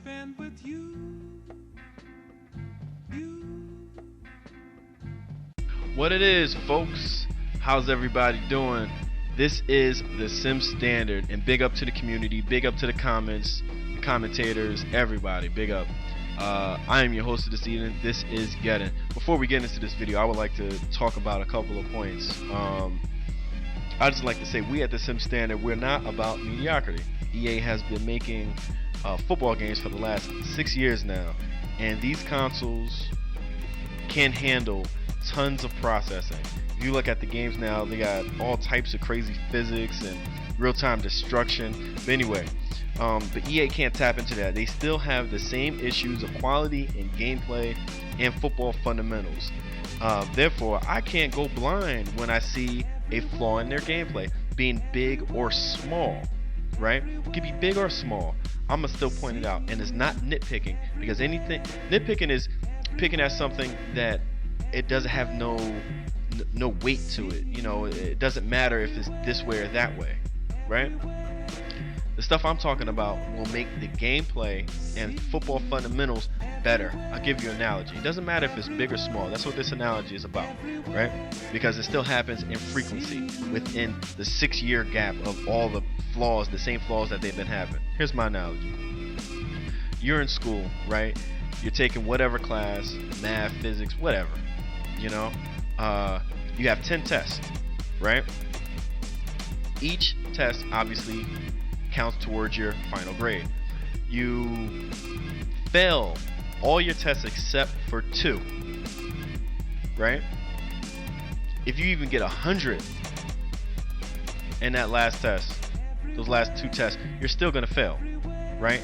and with What it is, folks? How's everybody doing? This is the Sim Standard, and big up to the community, big up to the comments, the commentators, everybody, big up. I am your host of this evening. This is Gettin. Before we get into this video, I would like to talk about a couple of points. I just like to say, we at the Sim Standard, we're not about mediocrity. EA has been making football games for the last 6 years now, and these consoles can handle tons of processing. If you look at the games now, they got all types of crazy physics and real-time destruction. But anyway, but EA can't tap into that. They still have the same issues of quality and gameplay and football fundamentals. Therefore, I can't go blind when I see a flaw in their gameplay, being big or small, right? It could be big or small. I'm gonna still point it out, and it's not nitpicking, because nitpicking is picking at something that it doesn't have no weight to it. You know, it doesn't matter if it's this way or that way, right? The stuff I'm talking about will make the gameplay and football fundamentals better. I'll give you an analogy. It doesn't matter if it's big or small. That's what this analogy is about, right? Because it still happens in frequency within the 6-year gap of all the flaws, the same flaws that they've been having. Here's my analogy. You're in school, right? You're taking whatever class, math, physics, whatever, you know? You have 10 tests, right? Each test obviously counts towards your final grade. You fail all your tests except for 2, right? If you even get 100 in that last test, those last 2 tests, you're still gonna fail, right?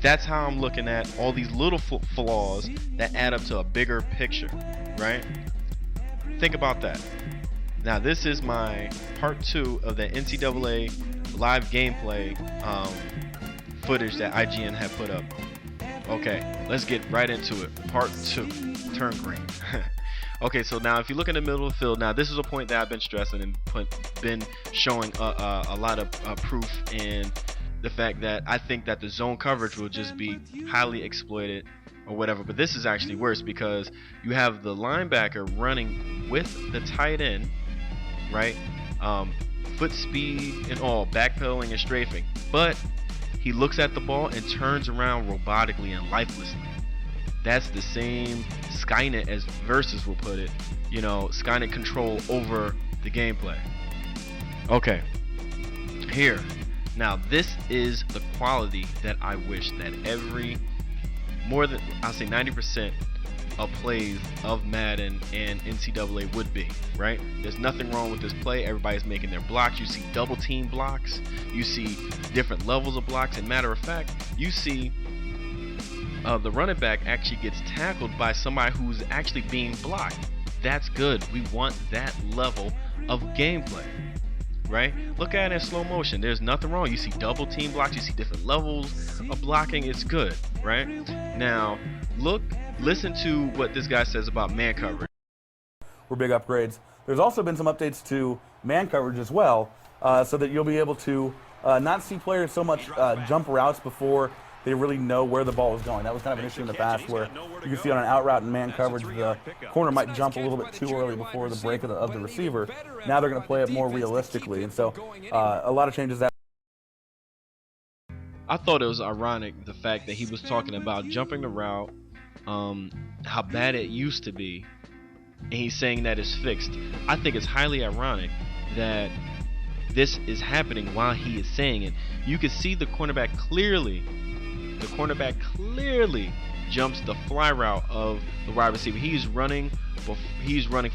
That's how I'm looking at all these little flaws that add up to a bigger picture, right? Think about that. Now, this is my part 2 of the NCAA live gameplay footage that IGN had put up. Okay, let's get right into it. Part 2. Turn green. Okay, so now if you look in the middle of the field, now this is a point that I've been stressing and been showing a lot of proof in the fact that I think that the zone coverage will just be highly exploited or whatever. But this is actually worse, because you have the linebacker running with the tight end, right? Foot speed and all, backpedaling and strafing, but he looks at the ball and turns around robotically and lifelessly. That's the same Skynet, as Versus will put it, you know, Skynet control over the gameplay. Okay, here, now this is the quality that I wish that more than, I'll say 90% of plays of Madden and NCAA would be, right? There's nothing wrong with this play. Everybody's making their blocks. You see double team blocks. You see different levels of blocks. And matter of fact, you see the running back actually gets tackled by somebody who's actually being blocked. That's good. We want that level of gameplay, right? Look at it in slow motion. There's nothing wrong. You see double team blocks. You see different levels of blocking. It's good, right? Now, listen to what this guy says about man coverage. Were big upgrades. There's also been some updates to man coverage as well, so that you'll be able to not see players so much jump routes before they really know where the ball is going. That was kind of an issue in the past, where you can see on an out route in man coverage, the corner might jump a little bit too early before the break of the receiver. Now they're going to play it more realistically, and so a lot of changes that. I thought it was ironic, the fact that he was talking about jumping the route, how bad it used to be, and he's saying that it's fixed. I think it's highly ironic that this is happening while he is saying it. You can see the cornerback clearly jumps the fly route of the wide receiver. He's running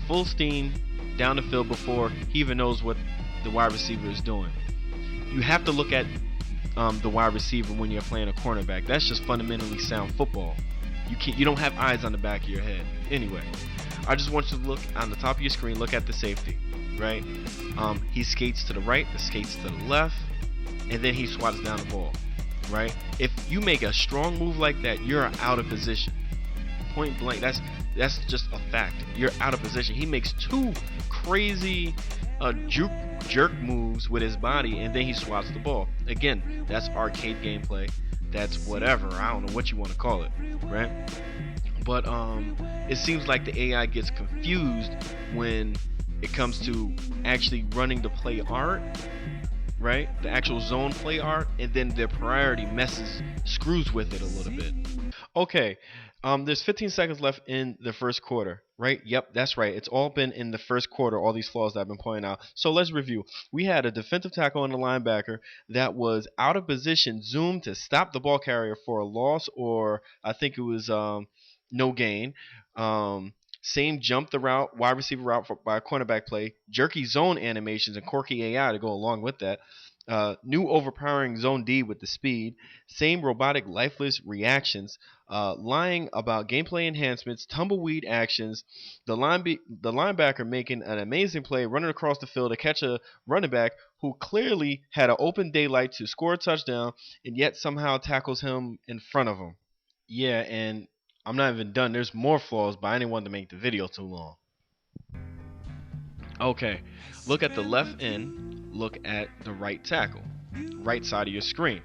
full steam down the field before he even knows what the wide receiver is doing. You have to look at the wide receiver when you're playing a cornerback. That's just fundamentally sound football. You don't have eyes on the back of your head. Anyway, I just want you to look on the top of your screen, look at the safety, right? He skates to the right, skates to the left, and then he swats down the ball, right? If you make a strong move like that, you're out of position. Point blank, that's just a fact. You're out of position. He makes 2 crazy jerk moves with his body, and then he swats the ball. Again, that's arcade gameplay. that's whatever. I don't know what you want to call it, right? But it seems like the AI gets confused when it comes to actually running the play art, right? The actual zone play art, and then their priority screws with it a little bit. Okay, there's 15 seconds left in the first quarter, right? Yep, that's right. It's all been in the first quarter, all these flaws that I've been pointing out. So let's review. We had a defensive tackle and a linebacker that was out of position, zoomed to stop the ball carrier for a loss, or I think it was no gain. Same jump the route, wide receiver route by a cornerback play, jerky zone animations and quirky AI to go along with that. New overpowering zone D with the speed, same robotic lifeless reactions, lying about gameplay enhancements, tumbleweed actions, the linebacker making an amazing play running across the field to catch a running back who clearly had an open daylight to score a touchdown and yet somehow tackles him in front of him. Yeah, and I'm not even done. There's more flaws, but I didn't want to make the video too long. Okay, look at the left end, look at the right tackle, right side of your screen.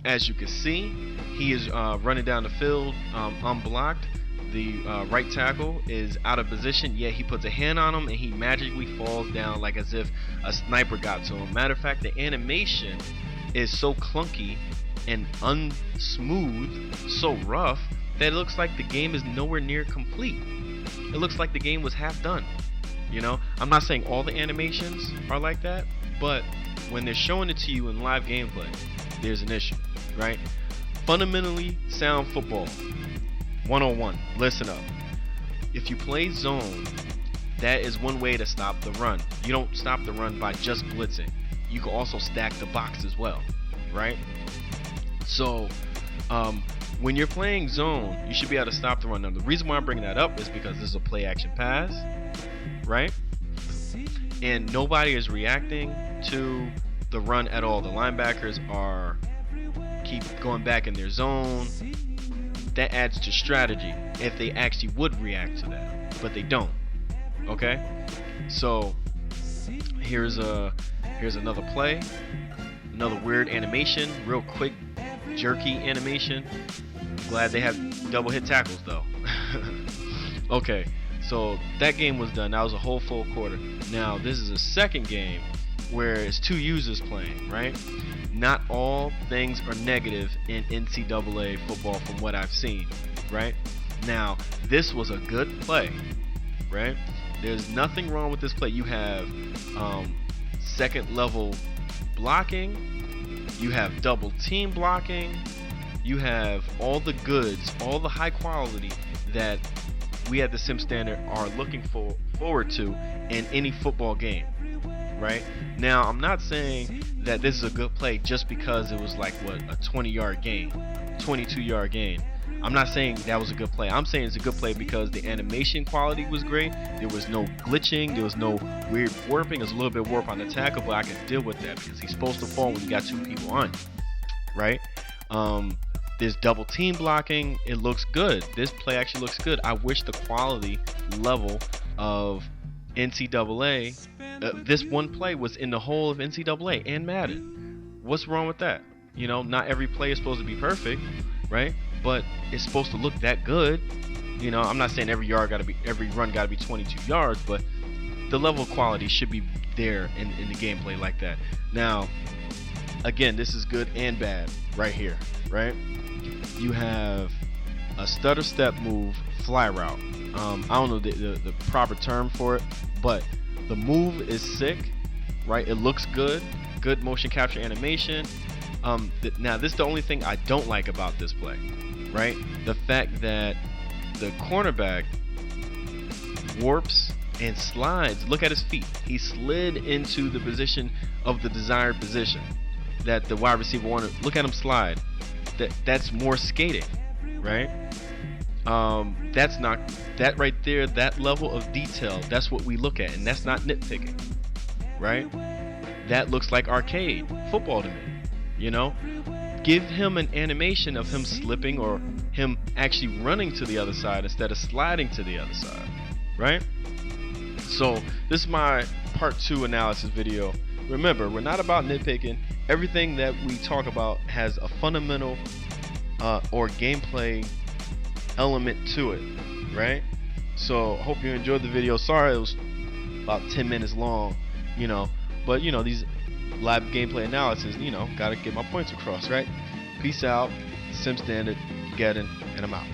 As you can see, he is running down the field unblocked. The right tackle is out of position, yet he puts a hand on him and he magically falls down like as if a sniper got to him. Matter of fact, the animation is so clunky and unsmooth, so rough, that it looks like the game is nowhere near complete. It looks like the game was half done. You know, I'm not saying all the animations are like that, but when they're showing it to you in live gameplay, there's an issue, right? Fundamentally sound football 101. Listen up. If you play zone, that is one way to stop the run. You don't stop the run by just blitzing. You can also stack the box as well, right? So, when you're playing zone, you should be able to stop the run. Now, the reason why I'm bringing that up is because this is a play action pass, right? And nobody is reacting to the run at all. The linebackers keep going back in their zone. That adds to strategy if they actually would react to that, but they don't. Okay? So here's another play, another weird animation, real quick jerky animation. Glad they have double hit tackles though. Okay, so that game was done. That was a whole full quarter. Now this is a second game where it's two users playing, right? Not all things are negative in NCAA football from what I've seen, right? Now this was a good play, right? There's nothing wrong with this play. You have second level blocking, you have double team blocking, you have all the goods, all the high quality that we at the Sim Standard are looking forward to in any football game, right? Now, I'm not saying that this is a good play just because it was like, what, a 20-yard gain, 22-yard gain. I'm not saying that was a good play. I'm saying it's a good play because the animation quality was great. There was no glitching. There was no weird warping. There's a little bit of warp on the tackle, but I can deal with that because he's supposed to fall when you got two people on you, right? There's double team blocking. It looks good. This play actually looks good. I wish the quality level of NCAA, this one play was in the whole of NCAA and Madden. What's wrong with that? You know, not every play is supposed to be perfect, right? But it's supposed to look that good. You know, I'm not saying every run gotta be 22 yards, but the level of quality should be there in the gameplay like that. Now, again, this is good and bad right here, right? You have a stutter step move fly route. I don't know the proper term for it, but the move is sick, right? It looks good motion capture animation. Now this is the only thing I don't like about this play, right? The fact that the cornerback warps and slides. Look at his feet. He slid into the position of the desired position that the wide receiver wanted. Look at him slide. That's more skating, right? That's not that right there. That level of detail. That's what we look at, and that's not nitpicking, right? That looks like arcade football to me. You know, give him an animation of him slipping or him actually running to the other side instead of sliding to the other side, right? So this is my part 2 analysis video. Remember, we're not about nitpicking, everything that we talk about has a fundamental or gameplay element to it, right? So hope you enjoyed the video. Sorry it was about 10 minutes long, but these live gameplay analysis, gotta get my points across, right? Peace out. Sim Standard, Geddon, and I'm out.